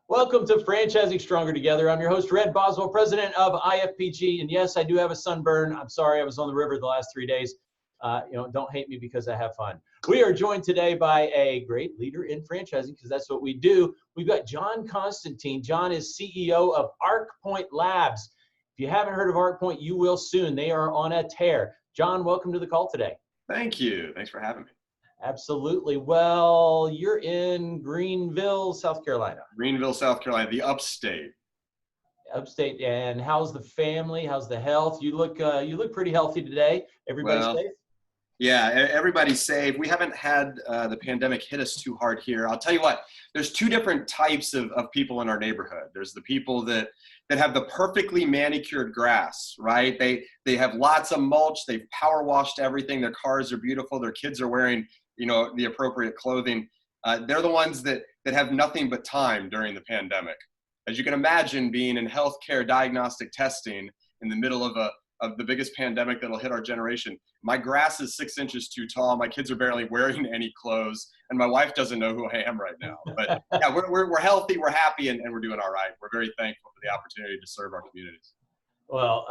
Welcome to Franchising Stronger Together. I'm your host, Red Boswell, president of IFPG. And yes, I do have a sunburn. I'm sorry, I was on the river the last 3 days. Don't hate me because I have fun. We are joined today by a great leader in franchising because that's what we do. We've got John Constantine. John is CEO of ARCpoint Labs. If you haven't heard of ARCpoint, you will soon. They are on a tear. John, welcome to the call today. Thank you. Thanks for having me. Absolutely. Well, you're in Greenville, South Carolina. Greenville, South Carolina, the upstate. Upstate. And how's the family? How's the health? You look pretty healthy today. Everybody safe? Yeah, everybody's safe. We haven't had the pandemic hit us too hard here. I'll tell you what, there's two different types of people in our neighborhood. There's the people that have the perfectly manicured grass, right? They have lots of mulch. They've power washed everything. Their cars are beautiful. Their kids are wearing, the appropriate clothing. They're the ones that have nothing but time during the pandemic. As you can imagine, being in healthcare diagnostic testing in the middle of the biggest pandemic that'll hit our generation. My grass is 6 inches too tall. My kids are barely wearing any clothes, and my wife doesn't know who I am right now. But yeah, we're healthy, we're happy, and we're doing all right. We're very thankful for the opportunity to serve our communities. Well,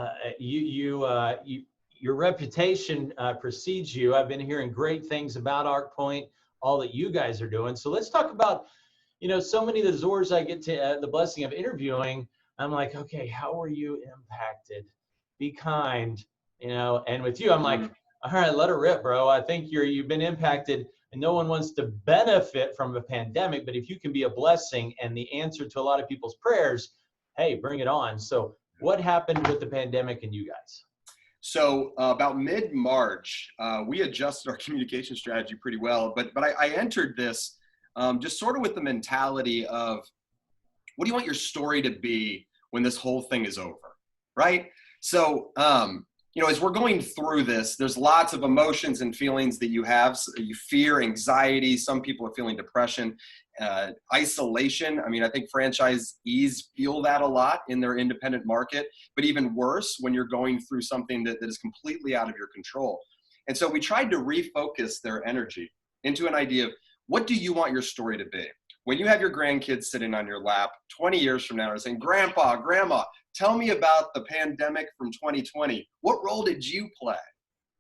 your reputation precedes you. I've been hearing great things about ARCpoint, all that you guys are doing. So let's talk about, so many of the Zors I get to the blessing of interviewing. I'm like, okay, how were you impacted? Be kind, and with you, I'm like, all right, let her rip, bro. I think you've been impacted, and no one wants to benefit from a pandemic, but if you can be a blessing and the answer to a lot of people's prayers, hey, bring it on. So what happened with the pandemic and you guys? So about mid-March, we adjusted our communication strategy pretty well, but I entered this just sort of with the mentality of, what do you want your story to be when this whole thing is over, right? So, as we're going through this, there's lots of emotions and feelings that you have. So you fear, anxiety. Some people are feeling depression, isolation. I mean, I think franchisees feel that a lot in their independent market, but even worse when you're going through something that is completely out of your control. And so we tried to refocus their energy into an idea of, what do you want your story to be? When you have your grandkids sitting on your lap 20 years from now and saying, Grandpa, Grandma, tell me about the pandemic from 2020. What role did you play?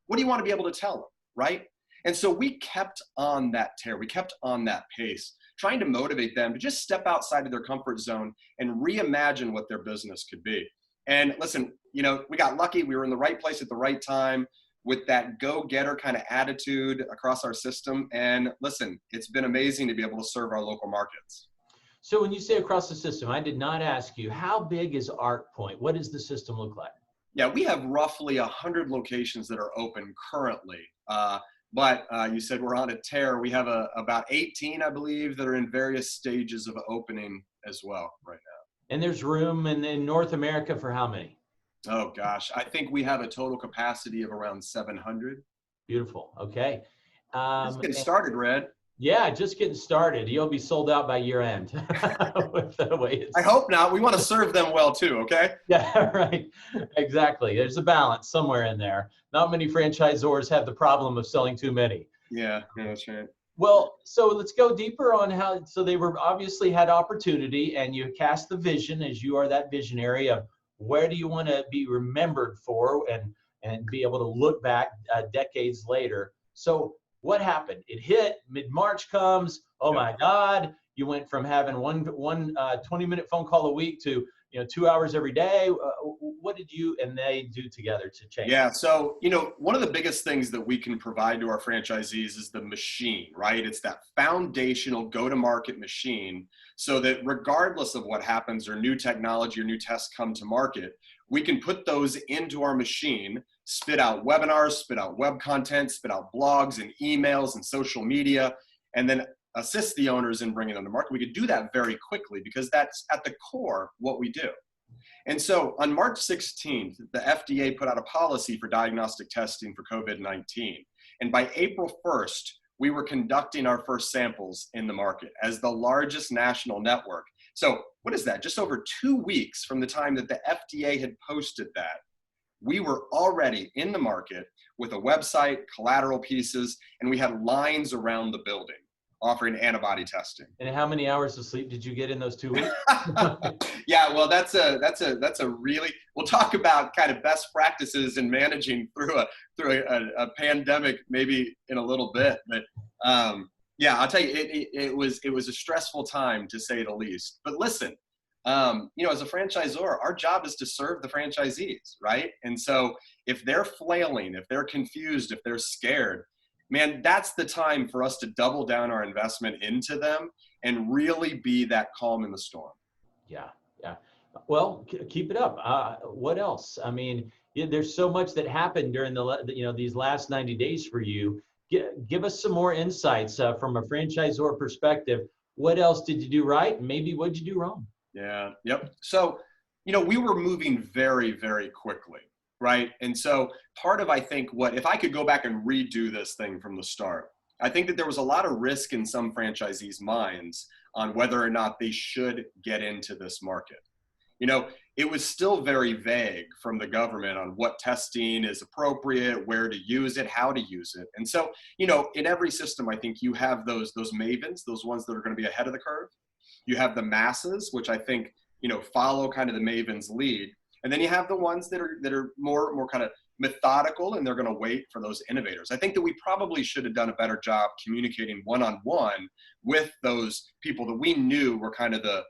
What do you want to be able to tell them, right? And so we kept on that tear. We kept on that pace, trying to motivate them to just step outside of their comfort zone and reimagine what their business could be. And listen, we got lucky. We were in the right place at the right time with that go-getter kind of attitude across our system. And listen, it's been amazing to be able to serve our local markets. So when you say across the system, I did not ask you, how big is ARCpoint? What does the system look like? Yeah, we have roughly 100 locations that are open currently. But you said we're on a tear. We have about 18, I believe, that are in various stages of opening as well right now. And there's room in North America for how many? Oh, gosh. I think we have a total capacity of around 700. Beautiful. Okay. Just getting started, Red. Yeah, just getting started. You'll be sold out by year end. With the way it's... I hope not. We want to serve them well too, okay? Yeah, right. Exactly. There's a balance somewhere in there. Not many franchisors have the problem of selling too many. Yeah, that's right. Well, so let's go deeper on how, so they were obviously had opportunity and you cast the vision, as you are that visionary, of where do you want to be remembered for and be able to look back decades later. So what happened? It hit, mid-March comes, oh my God, you went from having one 20-minute phone call a week to 2 hours every day. What did you and they do together to change? Yeah, so one of the biggest things that we can provide to our franchisees is the machine, right? It's that foundational go-to-market machine, so that regardless of what happens or new technology or new tests come to market, we can put those into our machine, spit out webinars, spit out web content, spit out blogs and emails and social media, and then assist the owners in bringing them to market. We could do that very quickly because that's at the core what we do. And so on March 16th, the FDA put out a policy for diagnostic testing for COVID-19. And by April 1st, we were conducting our first samples in the market as the largest national network. So what is that? Just over 2 weeks from the time that the FDA had posted that, we were already in the market with a website, collateral pieces, and we had lines around the building. offering antibody testing. And how many hours of sleep did you get in those 2 weeks? Yeah, well, that's a really, we'll talk about kind of best practices in managing through a pandemic maybe in a little bit, but yeah, I'll tell you, it was a stressful time to say the least. But listen, you know, as a franchisor, our job is to serve the franchisees, right? And so if they're flailing, if they're confused, if they're scared, man, that's the time for us to double down our investment into them and really be that calm in the storm. Yeah, yeah. Well, keep it up. What else? I mean, there's so much that happened during these last 90 days for you. Give us some more insights from a franchisor perspective. What else did you do right? Maybe what did you do wrong? Yeah, yep. So, you know, we were moving very, very quickly, right? And so part of, I think, if I could go back and redo this thing from the start, I think that there was a lot of risk in some franchisees' minds on whether or not they should get into this market. You know, it was still very vague from the government on what testing is appropriate, where to use it, how to use it. And so, you know, in every system, I think you have those mavens, those ones that are going to be ahead of the curve. You have the masses, which I think, you know, follow kind of the maven's lead. And then you have the ones that are more kind of methodical, and they're going to wait for those innovators. I think that we probably should have done a better job communicating one-on-one with those people that we knew were kind of the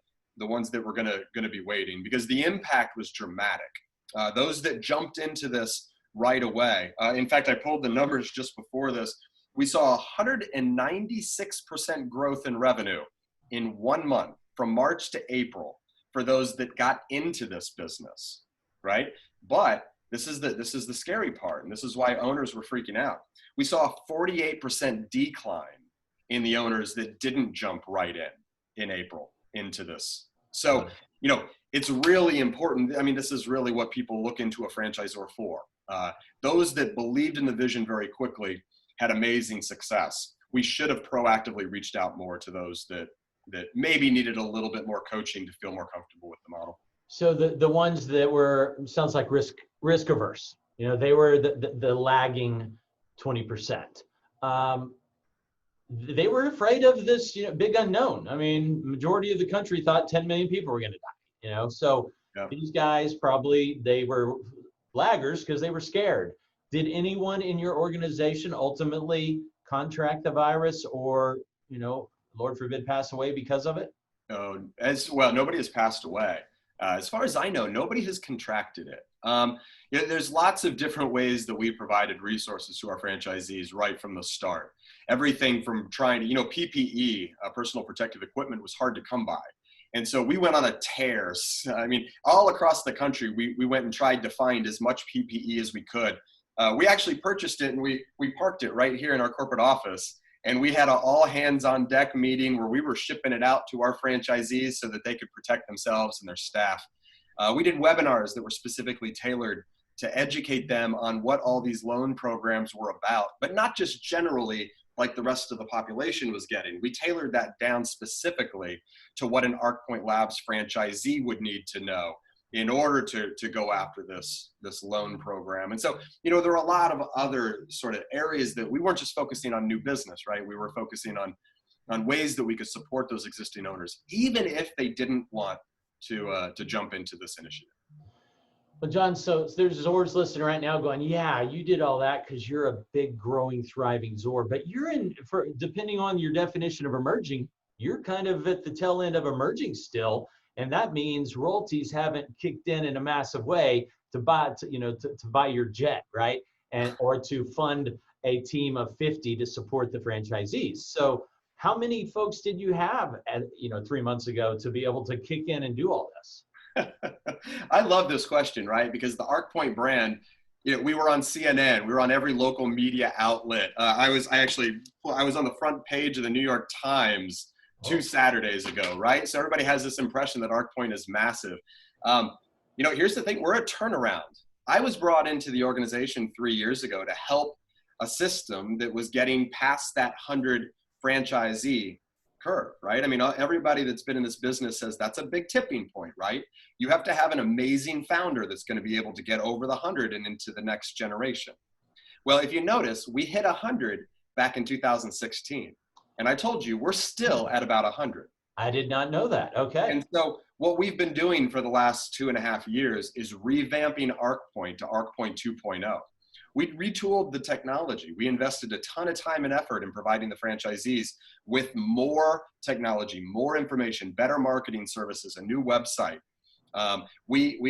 ones that were going to be waiting, because the impact was dramatic. Those that jumped into this right away. In fact, I pulled the numbers just before this. We saw 196% growth in revenue in 1 month from March to April for those that got into this business, right? But this is the scary part, and this is why owners were freaking out. We saw a 48% decline in the owners that didn't jump right in April into this. So, you know, it's really important. I mean, this is really what people look into a franchisor for. Those that believed in the vision very quickly had amazing success. We should have proactively reached out more to those that maybe needed a little bit more coaching to feel more comfortable with the model. So the ones that were, sounds like risk averse, you know, they were the lagging 20%. They were afraid of this, you know, big unknown. I mean, majority of the country thought 10 million people were going to die, you know, so yep. These guys probably, they were laggers because they were scared. Did anyone in your organization ultimately contract the virus, or, you know, Lord forbid, pass away because of it? As well, nobody has passed away. As far as I know, nobody has contracted it. You know, there's lots of different ways that we provided resources to our franchisees right from the start. Everything from trying to, you know, PPE, personal protective equipment, was hard to come by. And so we went on a tear. I mean, all across the country, we went and tried to find as much PPE as we could. We actually purchased it, and we parked it right here in our corporate office. And we had an all hands on deck meeting where we were shipping it out to our franchisees so that they could protect themselves and their staff. We did webinars that were specifically tailored to educate them on what all these loan programs were about, but not just generally like the rest of the population was getting. We tailored that down specifically to what an ARCpoint Labs franchisee would need to know in order to go after this loan program. And so, you know, there are a lot of other sort of areas that we weren't just focusing on new business, right? We were focusing on ways that we could support those existing owners, even if they didn't want to jump into this initiative. Well, John, so there's Zors listening right now going, yeah, you did all that because you're a big, growing, thriving Zor, but you're depending on your definition of emerging, you're kind of at the tail end of emerging still. And that means royalties haven't kicked in a massive way to buy your jet, right? Or to fund a team of 50 to support the franchisees. So how many folks did you have 3 months ago to be able to kick in and do all this? I love this question, right? Because the ARCpoint brand, you know, we were on CNN, we were on every local media outlet. I was on the front page of the New York Times 2 Saturdays ago, right? So everybody has this impression that ARCpoint is massive. You know, here's the thing, we're a turnaround. I was brought into the organization 3 years ago to help a system that was getting past that 100 franchisee curve, right? I mean, everybody that's been in this business says that's a big tipping point, right? You have to have an amazing founder that's going to be able to get over the 100 and into the next generation. Well, if you notice, we hit 100 back in 2016. And I told you, we're still at about 100. I did not know that. Okay. And so what we've been doing for the last 2.5 years is revamping ARCpoint to ARCpoint 2.0. We retooled the technology. We invested a ton of time and effort in providing the franchisees with more technology, more information, better marketing services, a new website. We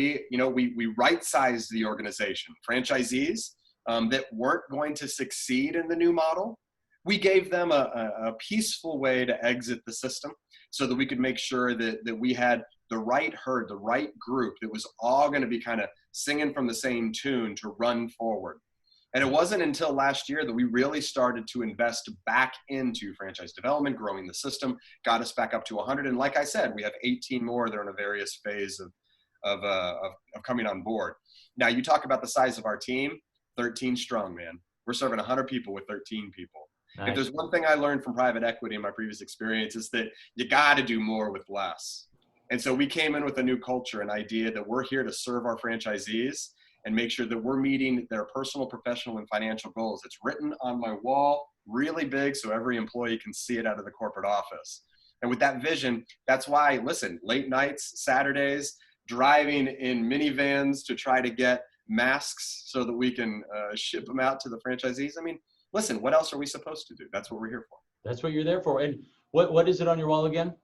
right-sized the organization. Franchisees that weren't going to succeed in the new model, we gave them a peaceful way to exit the system so that we could make sure that we had the right herd, the right group that was all going to be kind of singing from the same tune to run forward. And it wasn't until last year that we really started to invest back into franchise development, growing the system, got us back up to 100. And like I said, we have 18 more that are in a various phase of coming on board. Now, you talk about the size of our team, 13 strong, man. We're serving 100 people with 13 people. Nice. If there's one thing I learned from private equity in my previous experience, is that you got to do more with less. And so we came in with a new culture, an idea that we're here to serve our franchisees and make sure that we're meeting their personal, professional, and financial goals. It's written on my wall really big so every employee can see it out of the corporate office. And with that vision, that's why, listen, late nights, Saturdays, driving in minivans to try to get masks so that we can ship them out to the franchisees. I mean, listen, what else are we supposed to do? That's what we're here for. That's what you're there for. And what is it on your wall again?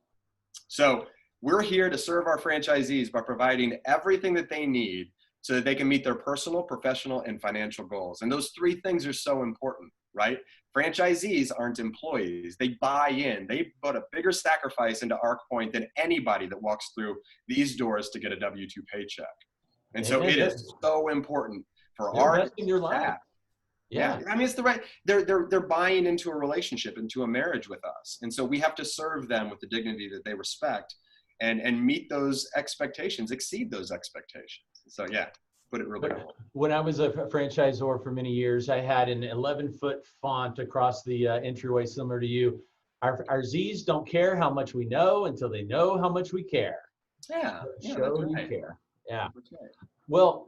So we're here to serve our franchisees by providing everything that they need so that they can meet their personal, professional, and financial goals. And those three things are so important, right? Franchisees aren't employees. They buy in. They put a bigger sacrifice into ARCpoint than anybody that walks through these doors to get a W-2 paycheck. And so it is so important for our investing your life. Yeah. I mean, it's the right, they're buying into a relationship, into a marriage with us. And so we have to serve them with the dignity that they respect and meet those expectations, exceed those expectations. So yeah, put it real beautiful. When I was a franchisor for many years, I had an 11-foot font across the entryway, similar to you. Our Z's don't care how much we know until they know how much we care. Yeah. Show you care. Yeah. Well,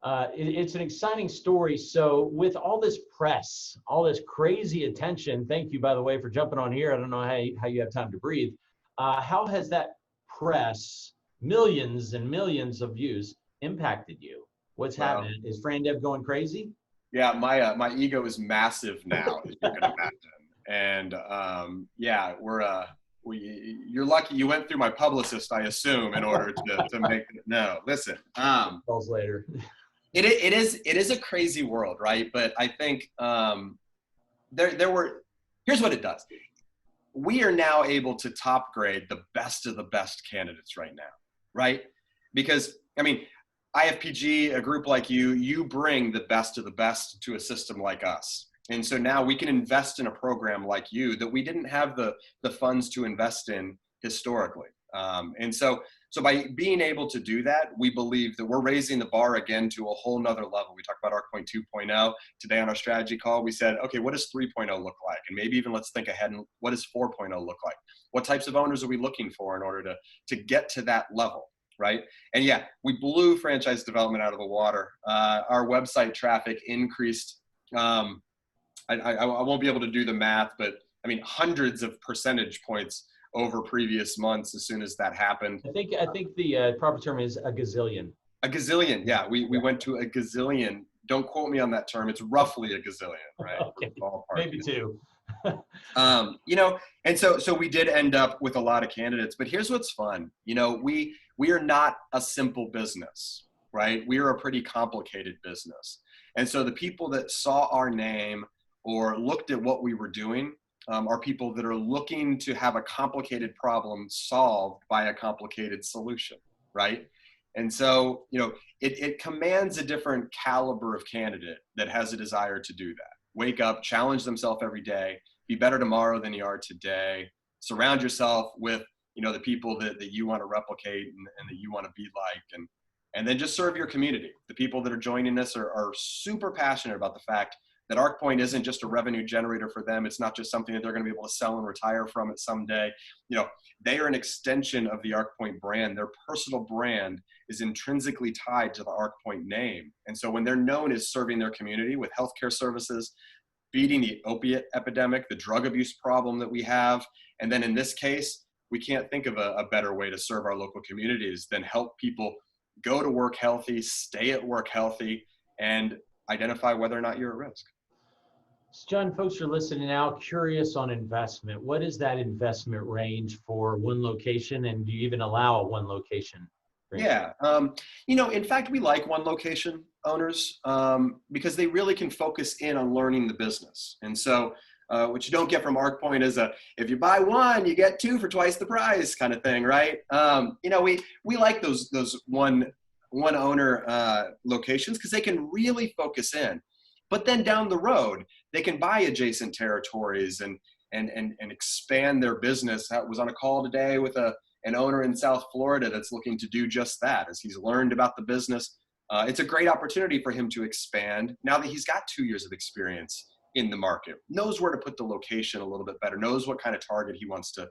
it's an exciting story. So with all this press, all this crazy attention, thank you, by the way, for jumping on here. I don't know how you have time to breathe. How has that press, millions and millions of views, impacted you? What's happening? Is FranDev going crazy? Yeah, my ego is massive now, as you can imagine. And yeah, you're lucky you went through my publicist, I assume, in order to make it. No, listen. Calls later. It is a crazy world, right? But I think here's what it does. We are now able to top grade the best of the best candidates right now, right? Because, I mean, IFPG, a group like you bring the best of the best to a system like us. And so now we can invest in a program like you that we didn't have the funds to invest in historically. And so by being able to do that, we believe that we're raising the bar again to a whole nother level. We talked about ARCpoint 2.0 today on our strategy call. We said, okay, what does 3.0 look like? And maybe even let's think ahead and what does 4.0 look like? What types of owners are we looking for in order to get to that level, right? And yeah, we blew franchise development out of the water. Our website traffic increased. I won't be able to do the math, but I mean, hundreds of percentage points over previous months as soon as that happened. I think the proper term is a gazillion. A gazillion, yeah. We went to a gazillion. Don't quote me on that term. It's roughly a gazillion, right? Okay. Maybe two. And so we did end up with a lot of candidates. But here's what's fun. We are not a simple business, right? We are a pretty complicated business. And so the people that saw our name or looked at what we were doing are people that are looking to have a complicated problem solved by a complicated solution, right? And so, it commands a different caliber of candidate that has a desire to do that. Wake up, challenge themselves every day, be better tomorrow than you are today. Surround yourself with, the people that you want to replicate and that you want to be like, and then just serve your community. The people that are joining us are super passionate about the fact that ARCpoint isn't just a revenue generator for them. It's not just something that they're going to be able to sell and retire from it someday. They are an extension of the ARCpoint brand. Their personal brand is intrinsically tied to the ARCpoint name. And so when they're known as serving their community with healthcare services, beating the opiate epidemic, the drug abuse problem that we have. And then in this case, we can't think of a better way to serve our local communities than help people go to work healthy, stay at work healthy, and identify whether or not you're at risk. So John, folks are listening now, curious on investment. What is that investment range for one location, and do you even allow a one location? Yeah, in fact, we like one location owners because they really can focus in on learning the business. And so what you don't get from ARCpoint is if you buy one, you get two for twice the price kind of thing, right? We like those one owner locations because they can really focus in. But then down the road, they can buy adjacent territories and expand their business. I was on a call today with an owner in South Florida that's looking to do just that as he's learned about the business. It's a great opportunity for him to expand now that he's got 2 years of experience in the market, knows where to put the location a little bit better, knows what kind of target he wants to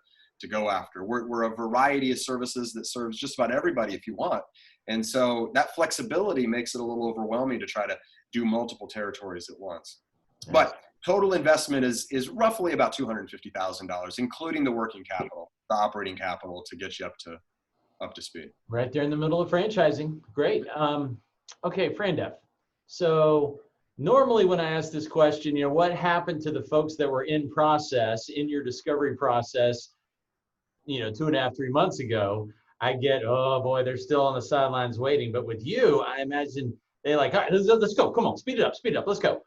go after. We're a variety of services that serves just about everybody if you want. And so that flexibility makes it a little overwhelming to try to do multiple territories at once. Nice. But total investment is roughly about $250,000, including the working capital, the operating capital to get you up to speed. Right there in the middle of franchising. Great. Okay, Frandef. So normally when I ask this question, what happened to the folks that were in process, in your discovery process, 2.5, 3 months ago, I get, oh boy, they're still on the sidelines waiting. But with you, I imagine they're like, all right, let's go. Come on, speed it up, let's go.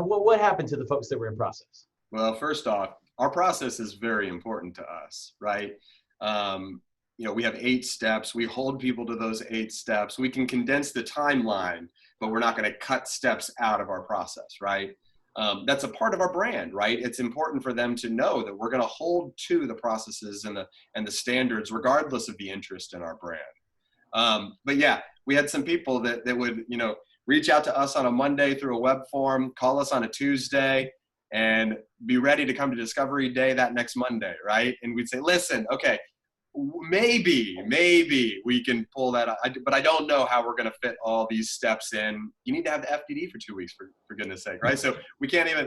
What happened to the folks that were in process? Well, first off, our process is very important to us, right? We have 8 steps. We hold people to those 8 steps. We can condense the timeline, but we're not going to cut steps out of our process, right? That's a part of our brand, right? It's important for them to know that we're going to hold to the processes and the standards, regardless of the interest in our brand. But yeah, we had some people that would, reach out to us on a Monday through a web form, call us on a Tuesday, and be ready to come to Discovery Day that next Monday, right? And we'd say, listen, okay, maybe we can pull that out, but I don't know how we're going to fit all these steps in. You need to have the FDD for 2 weeks, for goodness sake, right? So we can't even,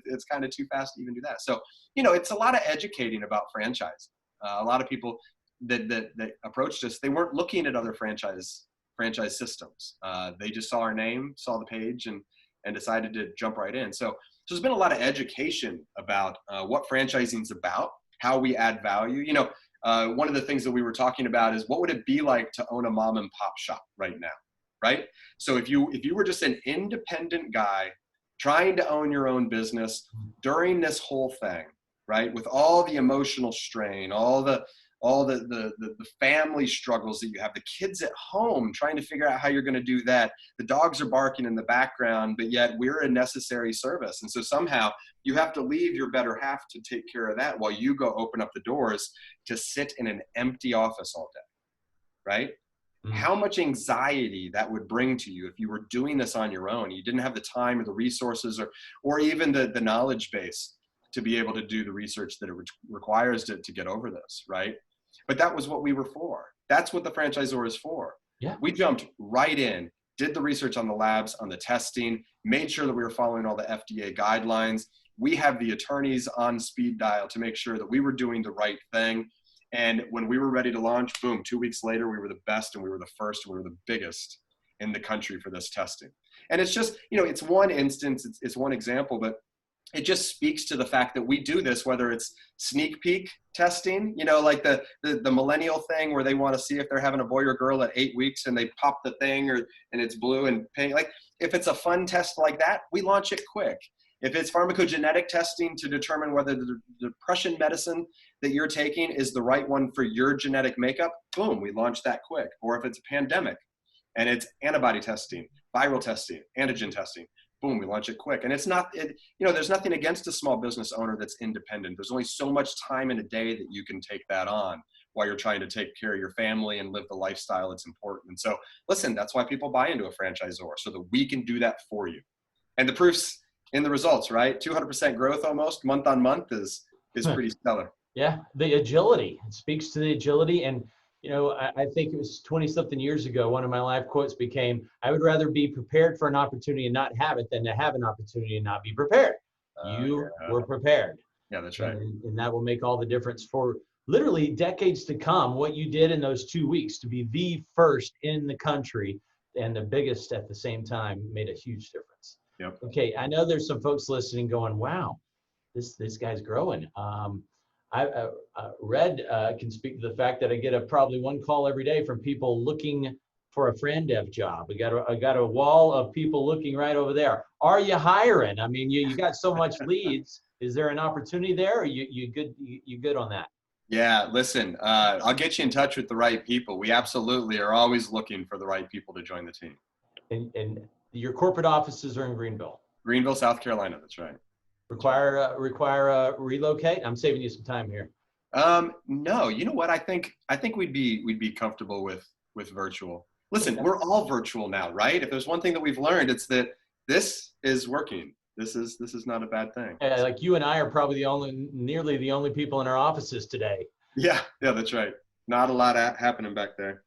it's kind of too fast to even do that. So, it's a lot of educating about franchising. A lot of people that approached us, they weren't looking at other franchise systems. They just saw our name, saw the page, and decided to jump right in. So there's been a lot of education about what franchising is about, how we add value. One of the things that we were talking about is what would it be like to own a mom and pop shop right now, right? So if you were just an independent guy trying to own your own business during this whole thing, right, with all the emotional strain, all the family struggles that you have, the kids at home trying to figure out how you're going to do that. The dogs are barking in the background, but yet we're a necessary service. And so somehow you have to leave your better half to take care of that while you go open up the doors to sit in an empty office all day, right? Mm-hmm. How much anxiety that would bring to you if you were doing this on your own. You didn't have the time or the resources or even the knowledge base to be able to do the research that it requires to get over this, right? But that was what we were for. That's what the franchisor is for. Yeah. We jumped right in, did the research on the labs, on the testing, made sure that we were following all the FDA guidelines. We have the attorneys on speed dial to make sure that we were doing the right thing. And when we were ready to launch, boom, 2 weeks later, we were the best and we were the first and we were the biggest in the country for this testing. And it's just, it's one instance, it's one example, but it just speaks to the fact that we do this, whether it's sneak peek testing, like the millennial thing where they want to see if they're having a boy or girl at 8 weeks and they pop the thing and it's blue and pink. Like if it's a fun test like that, we launch it quick. If it's pharmacogenetic testing to determine whether the depression medicine that you're taking is the right one for your genetic makeup, boom, we launch that quick. Or if it's a pandemic and it's antibody testing, viral testing, antigen testing, boom, we launch it quick. And it's not, there's nothing against a small business owner that's independent. There's only so much time in a day that you can take that on while you're trying to take care of your family and live the lifestyle that's important. And so, listen, that's why people buy into a franchisor, so that we can do that for you. And the proof's in the results, right? 200% growth almost month on month is pretty stellar. Yeah, the agility. It speaks to the agility. And I think it was 20-something years ago, one of my life quotes became, I would rather be prepared for an opportunity and not have it than to have an opportunity and not be prepared. You were prepared. Yeah, that's right. And that will make all the difference for literally decades to come. What you did in those 2 weeks to be the first in the country and the biggest at the same time made a huge difference. Yep. Okay, I know there's some folks listening going, wow, this guy's growing. Red can speak to the fact that I get probably one call every day from people looking for a friend dev job. I got a wall of people looking right over there. Are you hiring? I mean, you got so much leads. Is there an opportunity there? Or you good on that? Yeah, listen, I'll get you in touch with the right people. We absolutely are always looking for the right people to join the team. And your corporate offices are in Greenville. Greenville, South Carolina. That's right. Require relocate? I'm saving you some time here. No, you know what? I think we'd be comfortable with virtual. Listen, we're all virtual now, right? If there's one thing that we've learned, it's that this is working. This is not a bad thing. Yeah, like you and I are probably nearly the only people in our offices today. Yeah, that's right. Not a lot happening back there.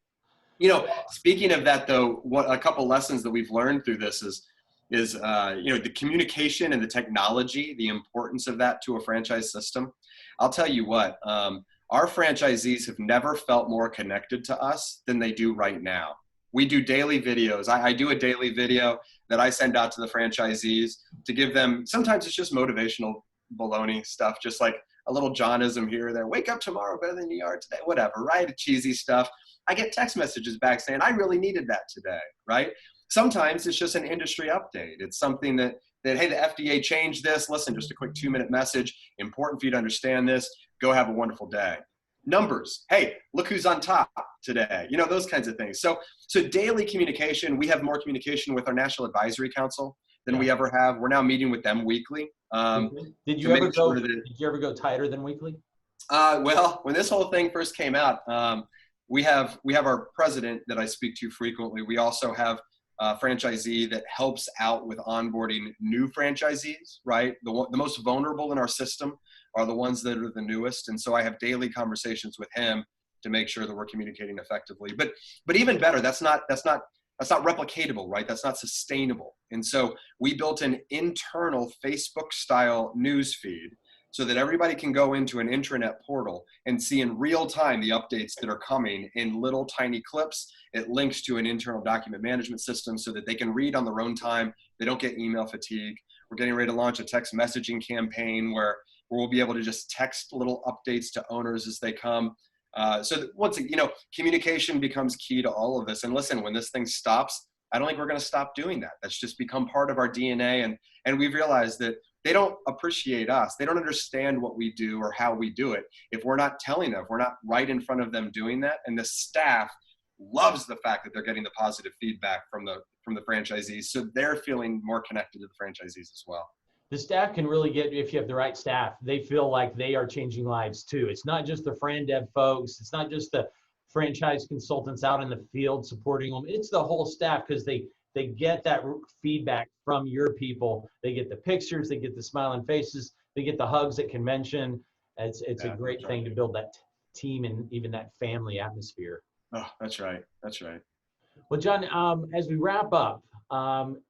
You know, speaking of that though, a couple lessons that we've learned through this is the communication and the technology, the importance of that to a franchise system. I'll tell you what, our franchisees have never felt more connected to us than they do right now. We do daily videos. I do a daily video that I send out to the franchisees to give them, sometimes it's just motivational baloney stuff, just like a little Johnism here or there. Wake up tomorrow better than you are today, whatever, right? Cheesy stuff. I get text messages back saying, I really needed that today, right? Sometimes it's just an industry update. It's something that hey, the FDA changed this. Listen, just a quick 2-minute message. Important for you to understand this. Go have a wonderful day. Numbers. Hey, look who's on top today. You know, those kinds of things. So daily communication. We have more communication with our National Advisory Council than we ever have. We're now meeting with them weekly. Did you ever go tighter than weekly? Well, when this whole thing first came out, we have our president that I speak to frequently. We also have a franchisee that helps out with onboarding new franchisees, right? The most vulnerable in our system are the ones that are the newest. And so I have daily conversations with him to make sure that we're communicating effectively. But even better, that's not replicatable, right? That's not sustainable. And so we built an internal Facebook style news feed so that everybody can go into an intranet portal and see in real time the updates that are coming in little tiny clips. It links to an internal document management system so that they can read on their own time. They don't get email fatigue. We're getting ready to launch a text messaging campaign where we'll be able to just text little updates to owners as they come. So that once, communication becomes key to all of this. And listen, when this thing stops, I don't think we're going to stop doing that. That's just become part of our DNA. And we've realized that they don't appreciate us. They don't understand what we do or how we do it if we're not telling them, if we're not right in front of them doing that. And the staff loves the fact that they're getting the positive feedback from the franchisees. So they're feeling more connected to the franchisees as well. The staff can really get, if you have the right staff, they feel like they are changing lives too. It's not just the Fran Dev folks. It's not just the franchise consultants out in the field supporting them. It's the whole staff because they get that feedback from your people. They get the pictures, they get the smiling faces, they get the hugs at convention. It's a great thing to build that team and even that family atmosphere. Oh, that's right. That's right. Well, John, as we wrap up,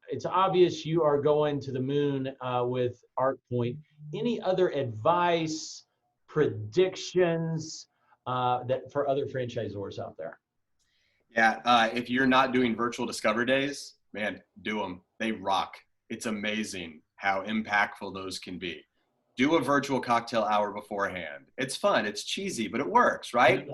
it's obvious you are going to the moon with ARCpoint. Any other advice, predictions that for other franchisors out there? Yeah, if you're not doing virtual discovery days, man, do them. They rock. It's amazing how impactful those can be. Do a virtual cocktail hour beforehand. It's fun. It's cheesy, but it works, right?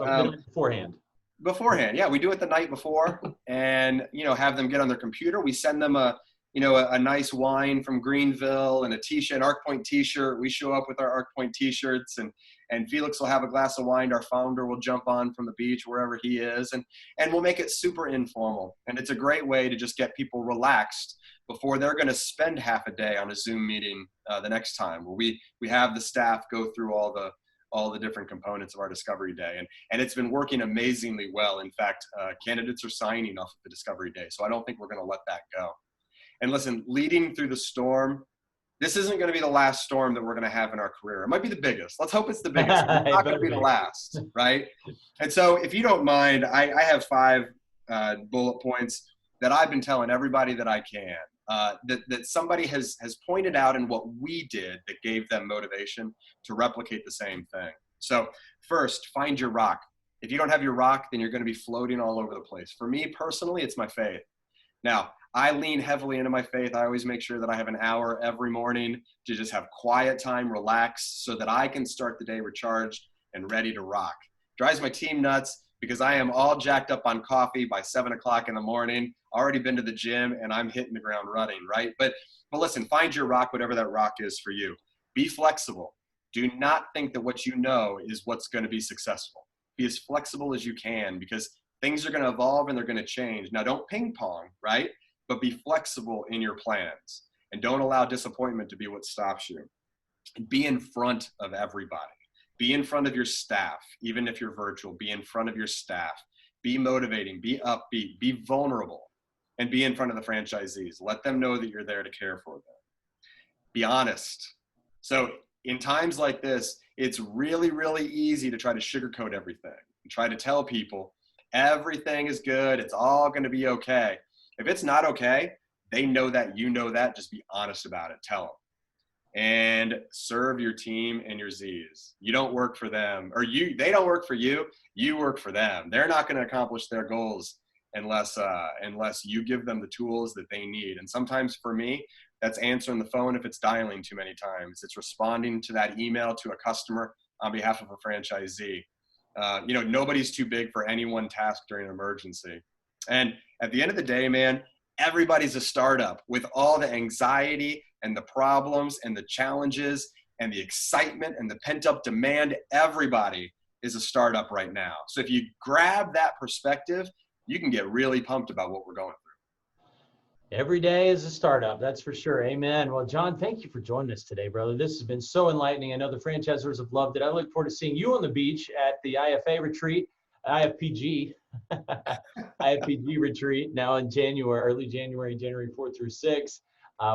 Beforehand, yeah, we do it the night before, and have them get on their computer. We send them a nice wine from Greenville and a t-shirt, an ARCpoint t-shirt. We show up with our ARCpoint t-shirts, and Felix will have a glass of wine. Our founder will jump on from the beach wherever he is, and we'll make it super informal. And it's a great way to just get people relaxed before they're going to spend half a day on a Zoom meeting the next time, where we have the staff go through all the different components of our discovery day. And it's been working amazingly well. In fact, candidates are signing off of the discovery day. So I don't think we're going to let that go. And listen, leading through the storm, this isn't going to be the last storm that we're going to have in our career. It might be the biggest. Let's hope it's the biggest. It's not going to be the last, right? And so if you don't mind, I have 5 bullet points that I've been telling everybody that I can. that somebody has pointed out in what we did that gave them motivation to replicate the same thing. So first, find your rock. If you don't have your rock, then you're going to be floating all over the place. For me personally, it's my faith. Now, I lean heavily into my faith. I always make sure that I have an hour every morning to just have quiet time, relax, so that I can start the day recharged and ready to rock. Drives my team nuts because I am all jacked up on coffee by 7 o'clock in the morning, already been to the gym, and I'm hitting the ground running, right? But listen, find your rock, whatever that rock is for you. Be flexible. Do not think that what you know is what's going to be successful. Be as flexible as you can, because things are going to evolve and they're going to change. Now, don't ping pong, right? But be flexible in your plans, and don't allow disappointment to be what stops you. Be in front of everybody. Be in front of your staff. Even if you're virtual, be in front of your staff. Be motivating, be upbeat, be vulnerable, and be in front of the franchisees. Let them know that you're there to care for them. Be honest. So in times like this, it's really, really easy to try to sugarcoat everything and try to tell people everything is good, it's all going to be okay. If it's not okay, they know that, you know that. Just be honest about it. Tell them. And serve your team and your Z's. You don't work for them, or they don't work for you. You work for them. They're not going to accomplish their goals unless you give them the tools that they need. And sometimes for me, that's answering the phone if it's dialing too many times. It's responding to that email to a customer on behalf of a franchisee. Nobody's too big for any one task during an emergency. And at the end of the day, man, everybody's a startup with all the anxiety and the problems and the challenges and the excitement and the pent-up demand. Everybody is a startup right now. So if you grab that perspective, you can get really pumped about what we're going through. Every day is a startup, that's for sure. Amen. Well, John, thank you for joining us today, brother. This has been so enlightening. I know the franchisors have loved it. I look forward to seeing you on the beach at the IFA retreat, IFPG retreat now in early January 4th through 6th.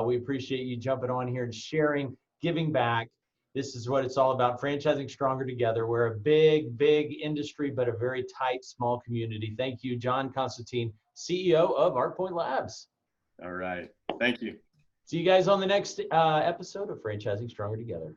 We appreciate you jumping on here and sharing, giving back. This is what it's all about, franchising stronger together. We're a big, big industry, but a very tight, small community. Thank you, John Constantine, CEO of ARCpoint Labs. All right. Thank you. See you guys on the next episode of Franchising Stronger Together.